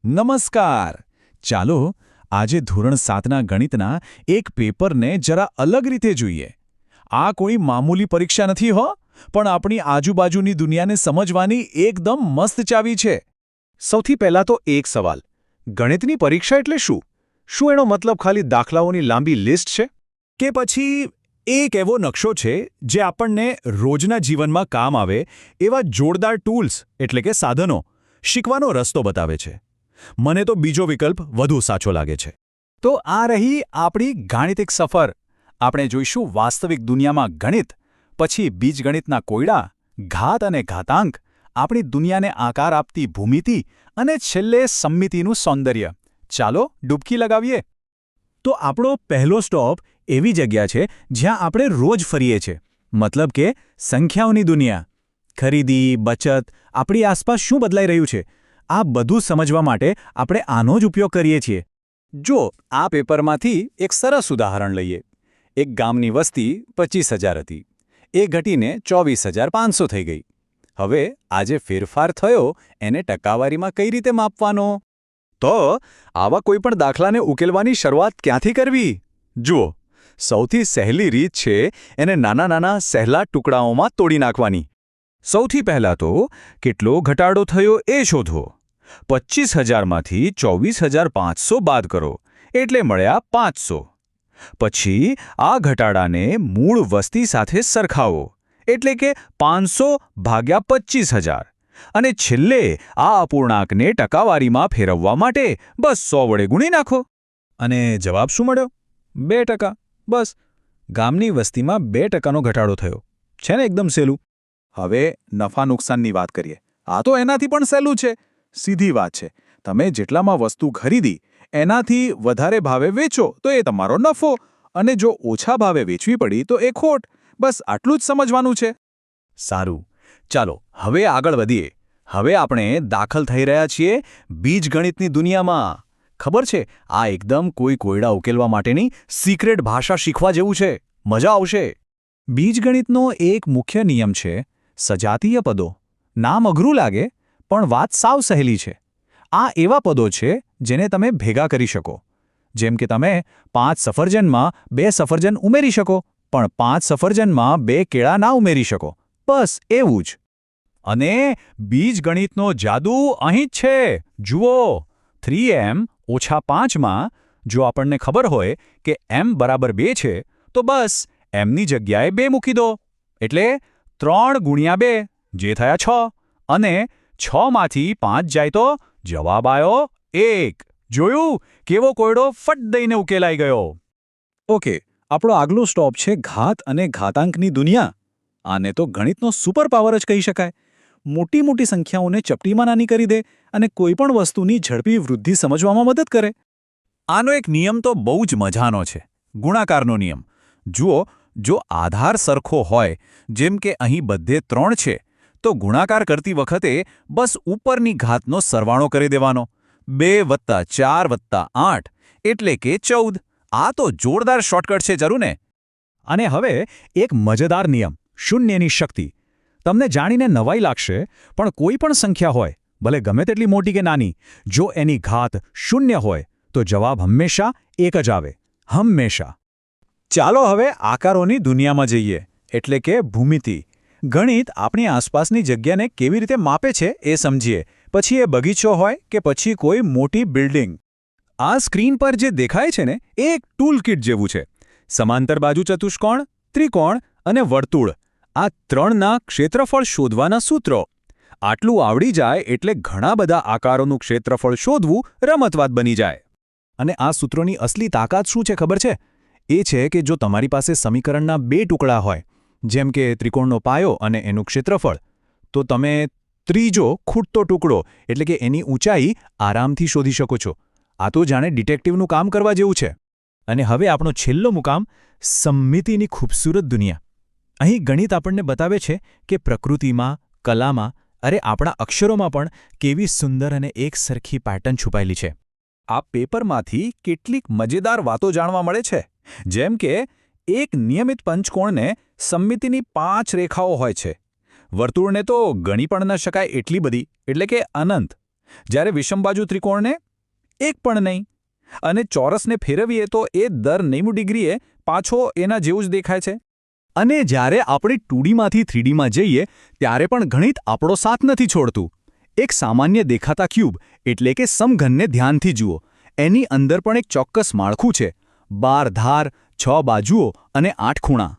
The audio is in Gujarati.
નમસ્કાર. ચાલો આજે ધોરણ 7ના ગણિતના એક પેપરને જરા અલગ રીતે જોઈએ. આ કોઈ મામૂલી પરીક્ષા નથી હો, પણ આપણી આજુબાજુની દુનિયાને સમજવાની એકદમ મસ્ત ચાવી છે. સૌથી પહેલા તો એક સવાલ, ગણિતની પરીક્ષા એટલે શું? શું એનો મતલબ ખાલી દાખલાઓની લાંબી લિસ્ટ છે? કે પછી એક એવો નકશો છે જે આપણને રોજના જીવનમાં કામ આવે એવા જોરદાર ટૂલ્સ એટલે કે સાધનો શીખવાનો રસ્તો બતાવે છે? મને તો બીજો વિકલ્પ વધુ સાચો લાગે છે. તો આ રહી આપણી ગાણિતિક સફર. આપણે જોઈશું વાસ્તવિક દુનિયામાં ગણિત, પછી બીજગણિતના કોયડા, ઘાત અને ઘાતાંક, આપણી દુનિયાને આકાર આપતી ભૂમિતિ અને છેલ્લે સમમિતિનું સૌંદર્ય. ચાલો ડૂબકી લગાવીએ. તો આપણો પહેલો સ્ટોપ એવી જગ્યા છે જ્યાં આપણે રોજ ફરીએ છીએ, મતલબ કે સંખ્યાઓની દુનિયા. ખરીદી, બચત, આપણી આસપાસ શું બદલાઈ રહ્યું છે, આ બધું સમજવા માટે આપણે આનો જ ઉપયોગ કરીએ છીએ. જો આ પેપરમાંથી એક સરસ ઉદાહરણ લઈએ. એક ગામની વસ્તી 25,000 હતી. એ ઘટીને 24,500 થઈ ગઈ. હવે આ જે ફેરફાર થયો એને ટકાવારીમાં કઈ રીતે માપવાનો? તો આવા કોઈપણ દાખલાને ઉકેલવાની શરૂઆત ક્યાંથી કરવી? જુઓ, સૌથી સહેલી રીત છે એને નાના નાના સહેલા ટુકડાઓમાં તોડી નાખવાની. સૌથી પહેલાં તો કેટલો ઘટાડો થયો એ શોધો. 25,000માંથી 24,500 બાદ કરો એટલે મળ્યા 500. પછી આ ઘટાડાને મૂળ વસ્તી સાથે સરખાવો એટલે કે 500 ભાગ્યા 25,000. અને છેલ્લે આ અપૂર્ણાંકને ટકાવારીમાં ફેરવવા માટે બસ 100 વડે ગુણી નાખો. અને જવાબ શું મળ્યો? 2%. બસ, ગામની વસ્તીમાં 2%નો ઘટાડો થયો. છે ને એકદમ સહેલું. હવે નફા નુકસાનની વાત કરીએ. આ તો એનાથી પણ સહેલું છે. સીધી વાત છે, તમે જેટલામાં વસ્તુ ખરીદી એનાથી વધારે ભાવે વેચો તો એ તમારો નફો, અને જો ઓછા ભાવે વેચવી પડી તો એ ખોટ. બસ આટલું જ સમજવાનું છે. સારું, ચાલો હવે આગળ વધીએ. હવે આપણે દાખલ થઈ રહ્યા છીએ બીજગણિતની દુનિયામાં. ખબર છે, આ એકદમ કોઈ કોયડા ઉકેલવા માટેની સિક્રેટ ભાષા શીખવા જેવું છે. મજા આવશે. બીજગણિતનો એક મુખ્ય નિયમ છે સજાતીય પદો. નામ અઘરું લાગે, પણ વાત સાવ સહેલી છે. આ એવા પદો છે જેને તમે ભેગા કરી શકો. જેમ કે તમે 5 સફરજનમાં 2 સફરજન ઉમેરી શકો, પણ 5 સફરજનમાં 2 કેળા ના ઉમેરી શકો. બસ એવું જ. અને બીજગણિતનો જાદુ અહીં જ છે. જુઓ, 3m ઓછા 5માં જો આપણને ખબર હોય કે m બરાબર 2 છે, તો બસ mની જગ્યાએ 2 મૂકી દો. એટલે 3 ગુણ્યા 2 જે થયા 6. અને 6માંથી 5 જાય તો જવાબ આવ્યો 1. જોયું? કેવો કોયડો ફટ દઈને ઉકેલાઈ ગયો. ઓકે, આપણો આગલો સ્ટોપ છે ઘાત અને ઘાતાંકની દુનિયા. આને તો ગણિતનો સુપર પાવર જ કહી શકાય. મોટી મોટી સંખ્યાઓને ચપટીમાં નાની કરી દે અને કોઈપણ વસ્તુની ઝડપી વૃદ્ધિ સમજવામાં મદદ કરે. આનો એક નિયમ તો બહુ જ મજાનો છે, ગુણાકારનો નિયમ. જુઓ, જો આધાર સરખો હોય, જેમ કે અહીં બધે 3 છે, તો ગુણાકાર કરતી વખતે બસ ઉપરની ઘાતનો સરવાળો કરી દેવાનો. 2 + 4 + 8 એટલે કે 14. આ તો જોરદાર શોર્ટકટ છે, જરૂર ને? અને હવે એક મજેદાર નિયમ, શૂન્યની શક્તિ. તમને જાણીને નવાઈ લાગશે, પણ કોઈ પણ સંખ્યા હોય, ભલે ગમે તેટલી મોટી કે નાની, જો એની ઘાત 0 હોય તો જવાબ હંમેશા 1 જ આવે. હંમેશા. ચાલો હવે આકારોની દુનિયામાં જઈએ, એટલે કે ભૂમિતિ. ગણિત આપણી આસપાસની જગ્યાને કેવી રીતે માપે છે એ સમજીએ. પછી એ બગીચો હોય કે પછી કોઈ મોટી બિલ્ડિંગ. આ સ્ક્રીન પર જે દેખાય છે ને, એ એક ટૂલકિટ જેવું છે. સમાંતર બાજુ ચતુષ્કોણ, ત્રિકોણ અને વર્તુળ, આ 3ના ક્ષેત્રફળ શોધવાના સૂત્રો. આટલું આવડી જાય એટલે ઘણા બધા આકારોનું ક્ષેત્રફળ શોધવું રમતવાત બની જાય. અને આ સૂત્રોની અસલી તાકાત શું છે ખબર છે? એ છે કે જો તમારી પાસે સમીકરણના 2 ટુકડા હોય, જેમ કે ત્રિકોણનો પાયો અને એનું ક્ષેત્રફળ, તો તમે ત્રીજો ખૂટતો ટુકડો એટલે કે એની ઊંચાઈ આરામથી શોધી શકો છો. આ તો જાણે ડિટેક્ટિવનું કામ કરવા જેવું છે. અને હવે આપણો છેલ્લો મુકામ, સમમિતિની ખૂબસૂરત દુનિયા. અહીં ગણિત આપણને બતાવે છે કે પ્રકૃતિમાં, કલામાં, અરે આપણા અક્ષરોમાં પણ કેવી સુંદર અને એકસરખી પેટર્ન છુપાયેલી છે. આ પેપરમાંથી કેટલીક મજેદાર વાતો જાણવા મળે છે. જેમ કે એક નિયમિત પંચકોણને સમમિતિની 5 રેખાઓ હોય છે. વર્તુળને તો ગણી પણ ન શકાય એટલી બધી, એટલે કે અનંત. જ્યારે વિષમબાજુ ત્રિકોણને એક પણ નહીં. અને ચોરસને ફેરવીએ તો એ દર 90 ડિગ્રીએ પાછો એના જેવું જ દેખાય છે. અને જ્યારે આપણે 2Dમાંથી 3Dમાં જઈએ ત્યારે પણ ગણિત આપણો સાથ નથી છોડતું. એક સામાન્ય દેખાતા ક્યુબ એટલે કે સમઘનને ધ્યાનથી જુઓ. એની અંદર પણ એક ચોક્કસ માળખું છે: 12 ધાર, 6 બાજુઓ અને 8 ખૂણા.